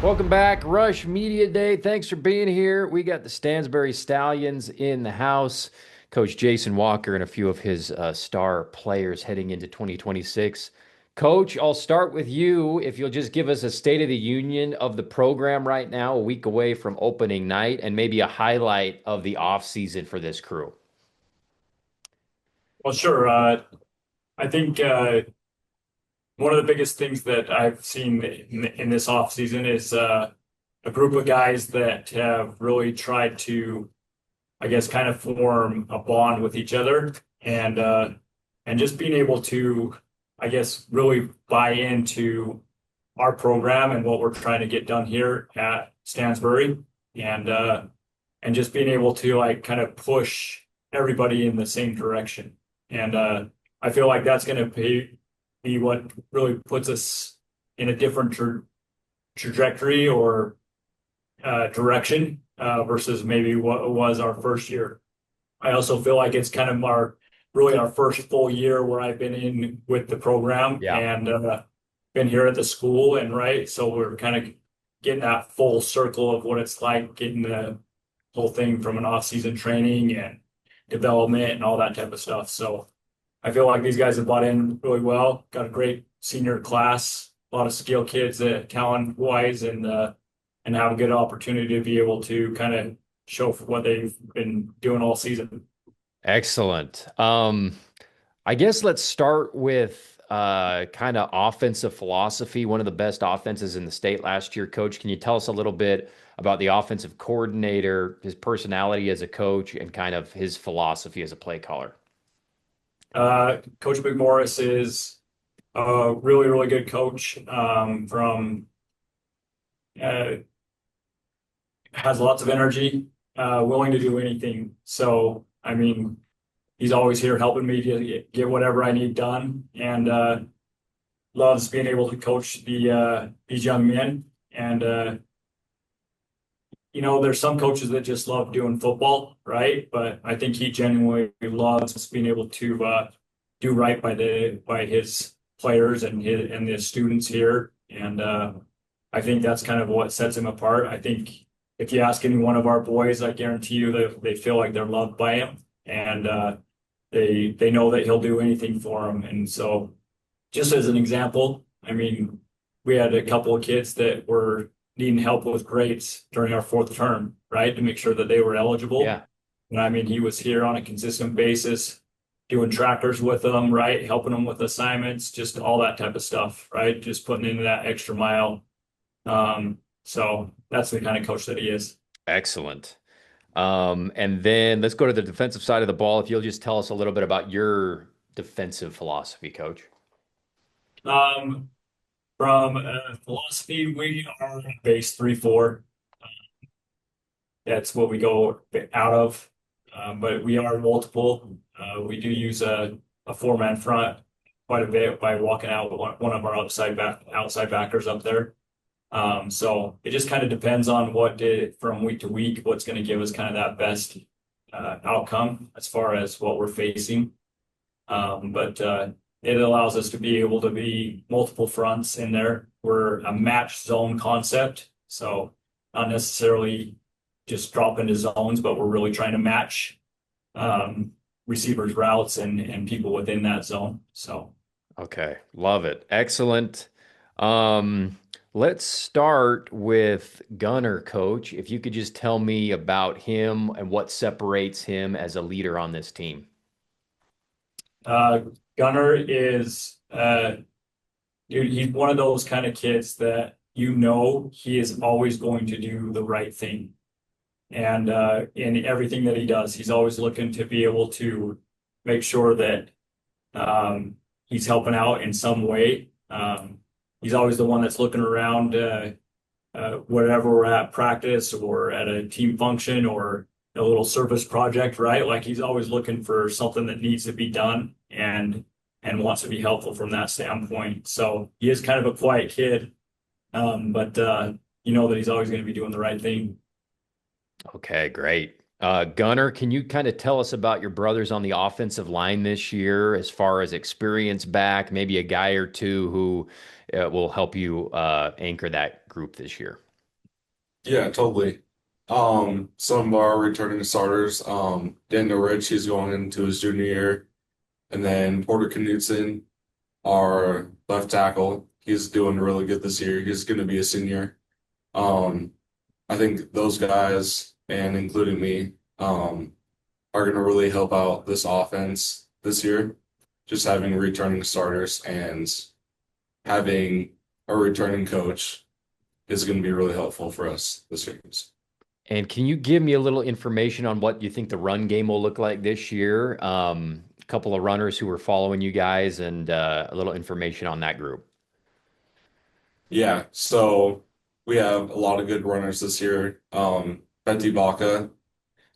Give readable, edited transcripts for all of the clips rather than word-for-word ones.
Welcome back, Rush Media Day. Thanks for being here. We got the Stansbury Stallions in the house. Coach Jason Walker and a few of his star players heading into 2026. Coach, I'll start with you. If you'll just give us a state of the union of the program right now, a week away from opening night, and maybe a highlight of the off season for this crew. Well, sure. I think one of the biggest things that I've seen in this off season is a group of guys that have really tried to, I guess, kind of form a bond with each other and just being able to, I guess, really buy into our program and what we're trying to get done here at Stansbury, and uh, and just being able to like kind of push everybody in the same direction. And I feel like that's going to be what really puts us in a different trajectory or direction versus maybe what it was our first year. I also feel like it's kind of really our first full year where I've been in with the program Yeah. and been here at the school, and right, so we're kind of getting that full circle of what it's like getting the whole thing from an off-season training and development and all that type of stuff. So I feel like these guys have bought in really well. Got a great senior class, a lot of skill kids, talent wise, and have a good opportunity to be able to kind of show for what they've been doing all season. Excellent. I guess let's start with kind of offensive philosophy. One of the best offenses in the state last year. Coach, can you tell us a little bit about the offensive coordinator, his personality as a coach, and kind of his philosophy as a play caller? Coach McMorris is a really, really good coach. Uh, has lots of energy, willing to do anything. So, I mean, he's always here helping me to get whatever I need done, and loves being able to coach these young men. And there's some coaches that just love doing football, right? But I think he genuinely loves being able to do right by his players and the students here. And I think that's kind of what sets him apart. I think if you ask any one of our boys, I guarantee you that they feel like they're loved by him, and they know that he'll do anything for them. And so, just as an example, I mean, we had a couple of kids that were needing help with grades during our fourth term, right, to make sure that they were eligible. Yeah. And I mean, he was here on a consistent basis, doing trackers with them, right, helping them with assignments, just all that type of stuff, right, just putting in that extra mile. So that's the kind of coach that he is. Excellent. And then let's go to the defensive side of the ball. If you'll just tell us a little bit about your defensive philosophy, Coach. Um, from philosophy, we are base 3-4. That's what we go out of. But we are multiple. We do use a four-man front quite a bit by walking out one of our outside backers up there. So it just kind of depends on from week to week, what's going to give us kind of that best outcome as far as what we're facing. But it allows us to be able to be multiple fronts in there. We're a match zone concept, so not necessarily just drop into zones, but we're really trying to match receivers' routes and people within that zone. So. Okay, love it. Excellent. Let's start with Gunner, Coach. If you could just tell me about him and what separates him as a leader on this team. Uh, Gunner is, dude, he's one of those kind of kids that he is always going to do the right thing. And in everything that he does, he's always looking to be able to make sure that he's helping out in some way. He's always the one that's looking around wherever we're at practice or at a team function or a little service project, right? Like he's always looking for something that needs to be done and wants to be helpful from that standpoint. So he is kind of a quiet kid, but you know that he's always going to be doing the right thing. Okay, great. Gunner, can you kind of tell us about your brothers on the offensive line this year as far as experience back, maybe a guy or two who will help you anchor that group this year? Yeah, totally. Some of our returning starters, Daniel Rich, he's going into his junior year, and then Porter Knudsen, our left tackle, he's doing really good this year. He's going to be a senior. Um, I think those guys, and including me, are going to really help out this offense this year. Just having returning starters and having a returning coach is going to be really helpful for us this year. And can you give me a little information on what you think the run game will look like this year? A couple of runners who are following you guys and a little information on that group. Yeah, so we have a lot of good runners this year. Betty Baca,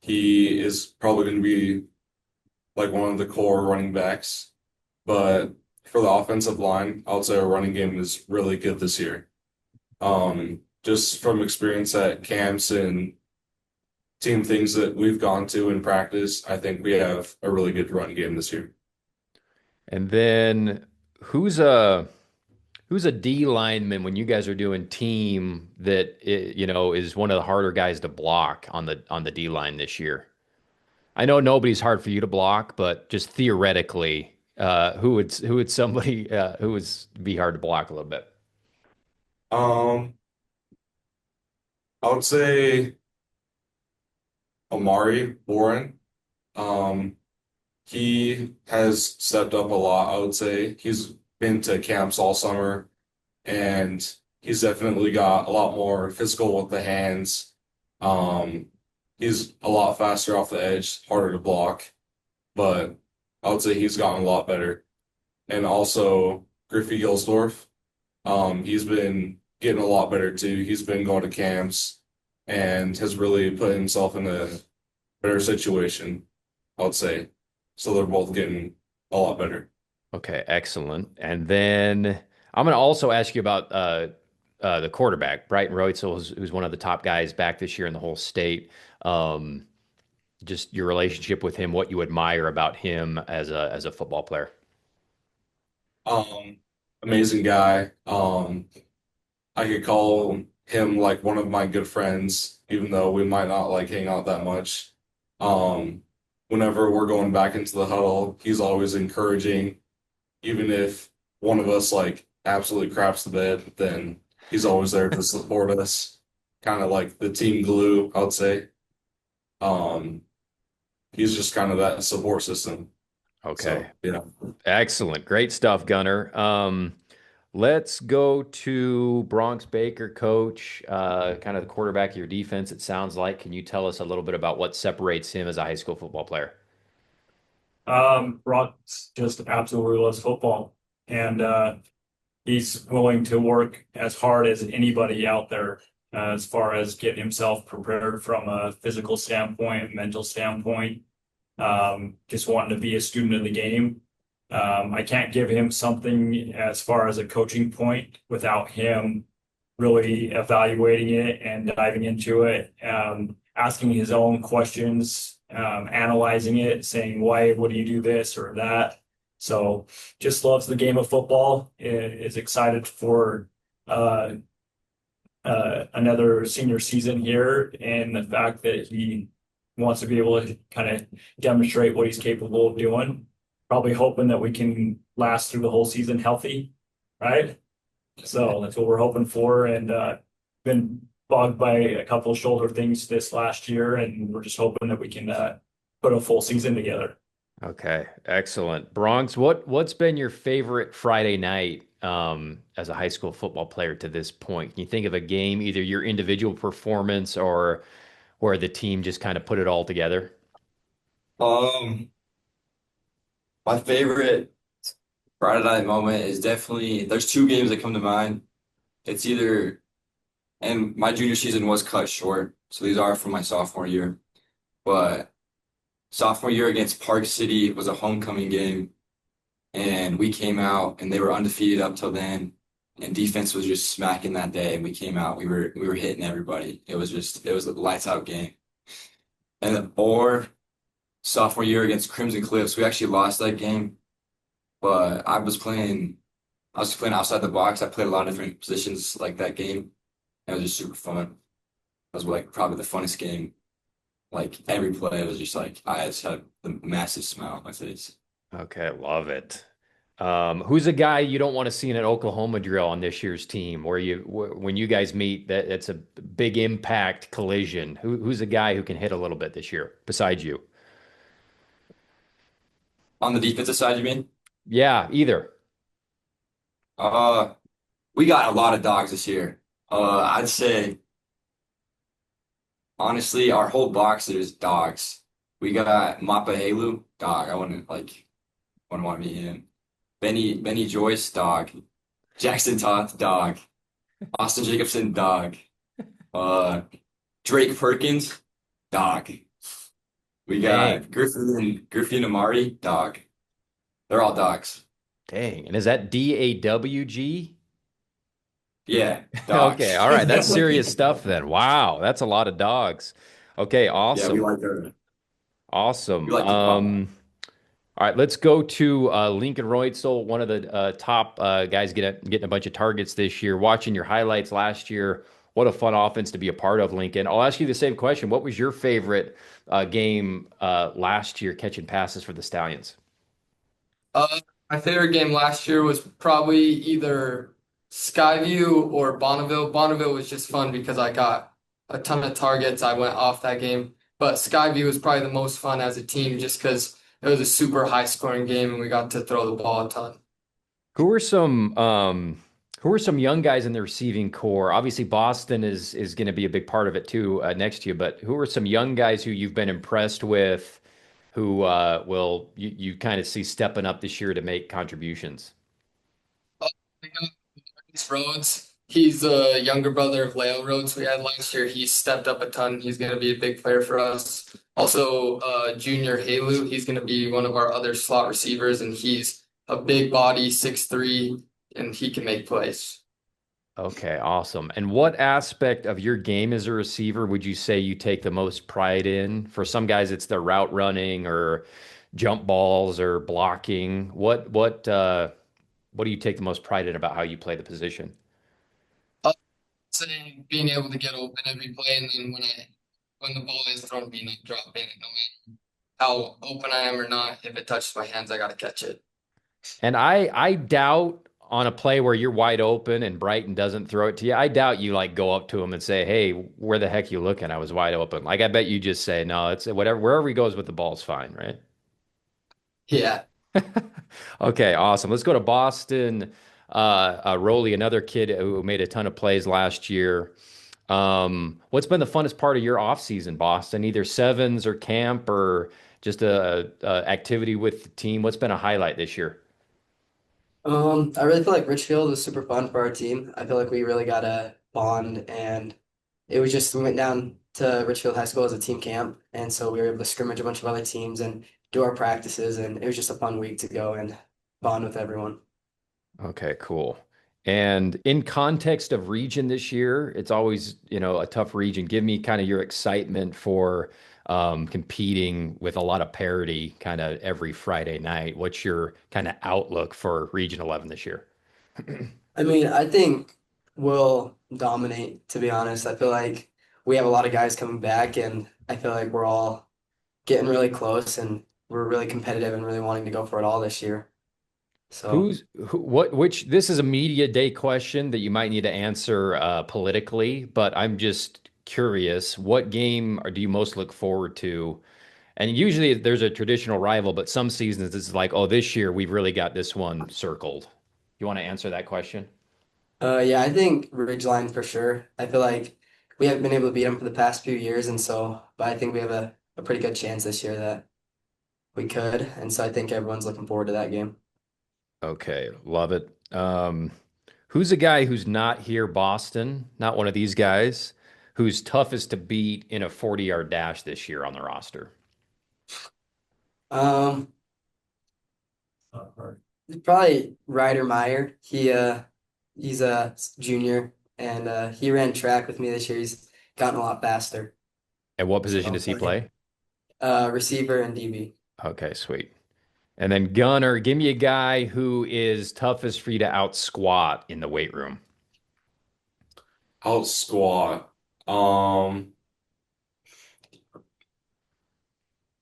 he is probably going to be like one of the core running backs. But for the offensive line, I would say our running game is really good this year. Just from experience at camps and team things that we've gone to in practice, I think we have a really good run game this year. And then who's a who's a D lineman when you guys are doing team that is one of the harder guys to block on the D line this year? I know nobody's hard for you to block, but just theoretically, who would somebody who would be hard to block a little bit? Um, I would say Amari Warren. Um, he has stepped up a lot, I would say. He's been to camps all summer and he's definitely got a lot more physical with the hands. Um, he's a lot faster off the edge, harder to block, but I would say he's gotten a lot better. And also Griffey Gilsdorf, he's been getting a lot better too. He's been going to camps and has really put himself in a better situation, I would say. So they're both getting a lot better. Okay, excellent. And then I'm going to also ask you about the quarterback, Brighton Roitzel, who's one of the top guys back this year in the whole state. Um, just your relationship with him, what you admire about him as a football player. Um, Amazing guy. I could call him like one of my good friends, even though we might not like hang out that much. Um, Whenever we're going back into the huddle, he's always encouraging, even if one of us like absolutely craps the bed, then he's always there to support us. Kind of like the team glue, I would say. Um, he's just kind of that support system. Okay, So yeah. excellent. Great stuff, Gunner. Let's go to Bronx Baker, coach, kind of the quarterback of your defense, it sounds like. Can you tell us a little bit about what separates him as a high school football player? Brock's just absolutely loves football, and he's willing to work as hard as anybody out there as far as getting himself prepared from a physical standpoint, mental standpoint. Just wanting to be a student of the game. I can't give him something as far as a coaching point without him really evaluating it and diving into it, asking his own questions, analyzing it, saying, why would you do this or that? So just loves the game of football, is excited for uh, another senior season here, and the fact that he wants to be able to kind of demonstrate what he's capable of doing. Probably hoping that we can last through the whole season healthy, right? So that's what we're hoping for, and been bugged by a couple of shoulder things this last year, and we're just hoping that we can put a full season together. Okay, excellent. Bronx, what's been your favorite Friday night as a high school football player to this point? Can you think of a game, either your individual performance or where the team just kind of put it all together? Um, my favorite Friday night moment is definitely there's two games that come to mind. It's either and my junior season was cut short, so these are from my sophomore year. But sophomore year against Park City was a homecoming game, and we came out and they were undefeated up till then, and defense was just smacking that day. And we came out, we were hitting everybody. It was a lights out game. And or sophomore year against Crimson Cliffs, we actually lost that game. But I was playing outside the box. I played a lot of different positions like that game. It was just super fun. was like probably the funnest game. Like every play was just like I just had a massive smile on my face. Okay, love it. Who's a guy you don't want to see in an Oklahoma drill on this year's team, where when you guys meet, that it's a big impact collision? Who's a guy who can hit a little bit this year besides you? On the defensive side, you mean? Yeah, either. Uh, we got a lot of dogs this year. I'd say honestly, our whole box is dogs. We got Mappa Halu, dog. Wouldn't want to meet him. Benny Joyce, dog. Jackson Toth, dog. Austin Jacobson, dog. Uh, Drake Perkins, dog. We Dang, got Griffin Amari, dog. They're all dogs. dang. And is that DAWG? Yeah, Okay, dogs. all right. That's serious stuff then. Wow, that's a lot of dogs. Okay, Yeah, awesome. we Awesome. like to pop. All right, let's go to Lincoln Roitzel, one of the top guys getting a bunch of targets this year. Watching your highlights last year, what a fun offense to be a part of, Lincoln. I'll ask you the same question. What was your favorite game last year catching passes for the Stallions? My favorite game last year was probably either Skyview or Bonneville. Bonneville was just fun because I got a ton of targets. I went off that game. But Skyview was probably the most fun as a team just because it was a super high scoring game and we got to throw the ball a ton. Who are some young guys in the receiving core? Obviously, Boston is going to be a big part of it too next to you. But who are some young guys who you've been impressed with, who will you kind of see stepping up this year to make contributions? We got Marcus Rhodes. He's a younger brother of Leo Rhodes we had last year. He stepped up a ton. He's going to be a big player for us. Also, Junior Halu. He's going to be one of our other slot receivers, and he's a big body, 6'3", and he can make plays. Okay, awesome. And what aspect of your game as a receiver would you say you take the most pride in? For some guys, it's their route running or jump balls or blocking. What do you take the most pride in about how you play the position? I'd say being able to get open every play, and then when the ball is thrown to me, not drop in, no matter how open I am or not. If it touches my hands, I got to catch it. And I doubt on a play where you're wide open and Brighton doesn't throw it to you, I doubt you like go up to him and say, "Hey, where the heck you looking? I was wide open." Like I bet you just say, "No, it's whatever, wherever he goes with the ball's fine," right? Yeah. Okay, awesome. Let's go to Boston. Rowley, another kid who made a ton of plays last year. What's been the funnest part of your off season, Boston? Either sevens or camp or just a activity with the team. What's been a highlight this year? I really feel like Richfield was super fun for our team. I feel like we really got a bond, and it was just we went down to Richfield High School as a team camp, and so we were able to scrimmage a bunch of other teams and do our practices, and it was just a fun week to go and bond with everyone. Okay, cool. And in context of region this year, it's always, a tough region. Give me kind of your excitement for competing with a lot of parity kind of every Friday night. What's your kind of outlook for Region 11 this year? I mean, I think we'll dominate, to be honest. I feel like we have a lot of guys coming back, and I feel like we're all getting really close, and we're really competitive and really wanting to go for it all this year. So. Which this is a media day question that you might need to answer politically, but I'm just curious, what game do you most look forward to? And usually there's a traditional rival, but some seasons it's like, oh, this year we've really got this one circled. You want to answer that question? Yeah, I think Ridgeline for sure. I feel like we haven't been able to beat them for the past few years, and so, but I think we have a pretty good chance this year that we could, and so I think everyone's looking forward to that game. Okay, love it. Who's a guy who's not here, Boston, not one of these guys, who's toughest to beat in a 40-yard dash this year on the roster? Um, Probably Ryder Meyer. He's a junior, and he ran track with me this year. He's gotten a lot faster. And what position So, does he play? receiver and DB. Okay, sweet. And then Gunner, give me a guy who is toughest for you to out squat in the weight room. Out squat. Um,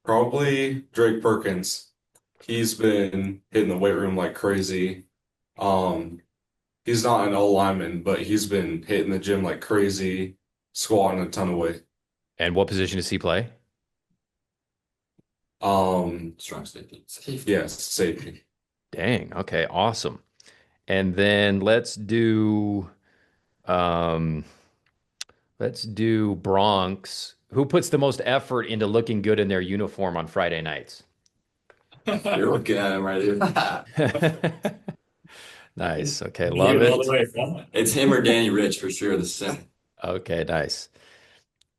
Probably Drake Perkins. He's been hitting the weight room like crazy. Um, he's not an O lineman, but he's been hitting the gym like crazy, squatting a ton of weight. And what position does he play? Strong safety. Yes, safety. Dang. Okay. Awesome. And then um let's do Bronx. Who puts the most effort into looking good in their uniform on Friday nights? You're looking at him right here. Nice. Okay. You Love all it. the way from It's him or Danny Rich for sure, the same. Okay. Nice.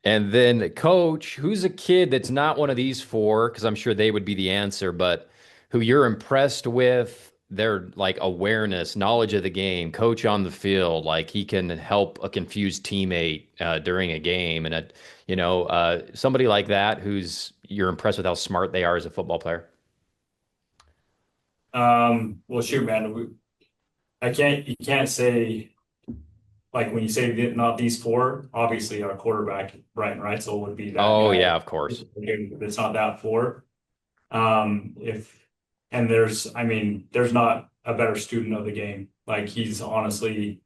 And then, coach, who's a kid that's not one of these four? Because I'm sure they would be the answer, but who you're impressed with their like awareness, knowledge of the game, coach on the field, like he can help a confused teammate during a game, and somebody like that who's you're impressed with how smart they are as a football player. Well, shoot, man, you can't say like when you say not these four, obviously our quarterback, Brian Reitzel would be that Oh guy. yeah, of course. It's not that four. If and I mean, there's not a better student of the game. Like he's honestly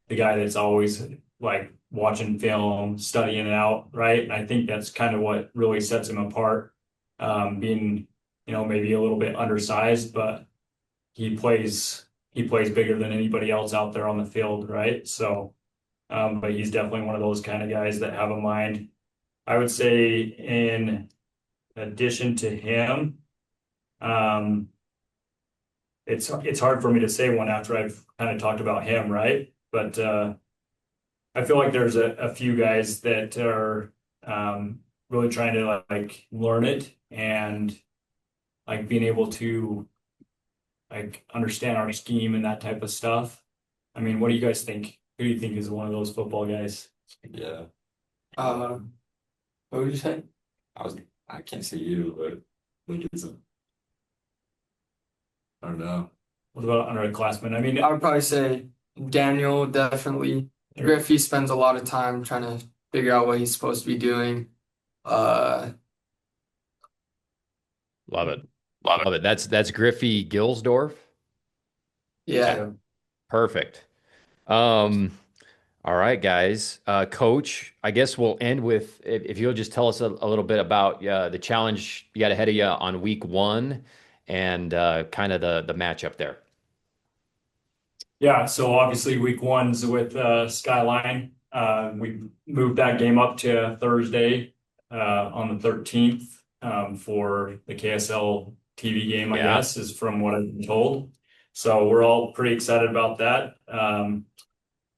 the guy that's always like watching film, studying it out, right? And I think that's kind of what really sets him apart. Being, maybe a little bit undersized, but he plays bigger than anybody else out there on the field, right? So, but he's definitely one of those kind of guys that have a mind. I would say in addition to him, um, it's hard for me to say one after I've kind of talked about him, right? But I feel like there's a few guys that are really trying to like learn it and like being able to like understand our scheme and that type of stuff. I mean, what do you guys think? Who do you think is one of those football guys? Yeah. Uh, what would you say? I can't say you, but I think I don't know. What about underclassmen? I mean, I would probably say Daniel, definitely. Griffey spends a lot of time trying to figure out what he's supposed to be doing. Uh, Love it. Love it. That's Griffey Gilsdorf. yeah. Perfect. Um, All right, guys. Coach, I guess we'll end with if you'll just tell us a little bit about the challenge you got ahead of you on week one and kind of the matchup there. yeah, so obviously week one's with Skyline. We moved that game up to Thursday on the 13th for the KSL TV game, I Yeah. guess, is from what I've been told. So we're all pretty excited about that.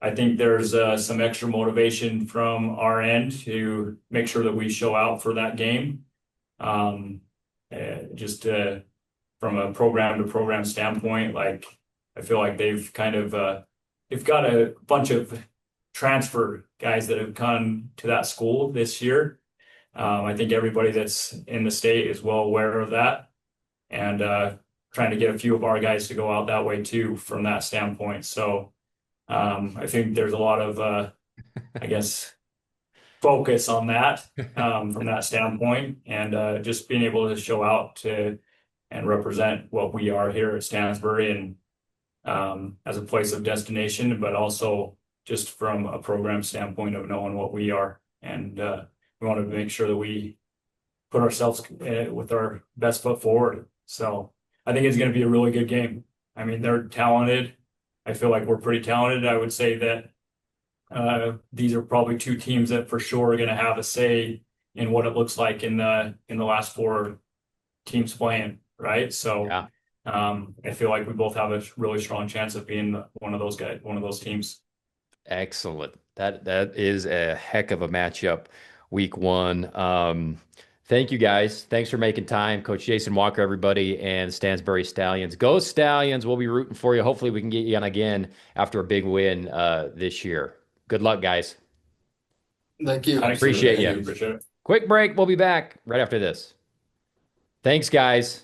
I think there's some extra motivation from our end to make sure that we show out for that game. Um, just from a program to program standpoint, like I feel like they've got a bunch of transfer guys that have come to that school this year. I think everybody that's in the state is well aware of that, and trying to get a few of our guys to go out that way too from that standpoint. So I think there's a lot of I guess focus on that from that standpoint, and just being able to show out to and represent what we are here at Stansbury and as a place of destination, but also just from a program standpoint of knowing what we are. And we want to make sure that we put ourselves with our best foot forward. So I think it's going to be a really good game. I mean, they're talented. I feel like we're pretty talented. I would say that these are probably two teams that for sure are going to have a say in what it looks like in the last four teams playing, right? So Yeah. I feel like we both have a really strong chance of being one of those guys, one of those teams. Excellent. That is a heck of a matchup, week one. Thank you guys. Thanks for making time. Coach Jason Walker, everybody, and Stansbury Stallions. Go Stallions. We'll be rooting for you. Hopefully we can get you on again after a big win this year. Good luck, guys. Thank you. Appreciate Thank you. Appreciate it. Quick break. We'll be back right after this. Thanks, guys.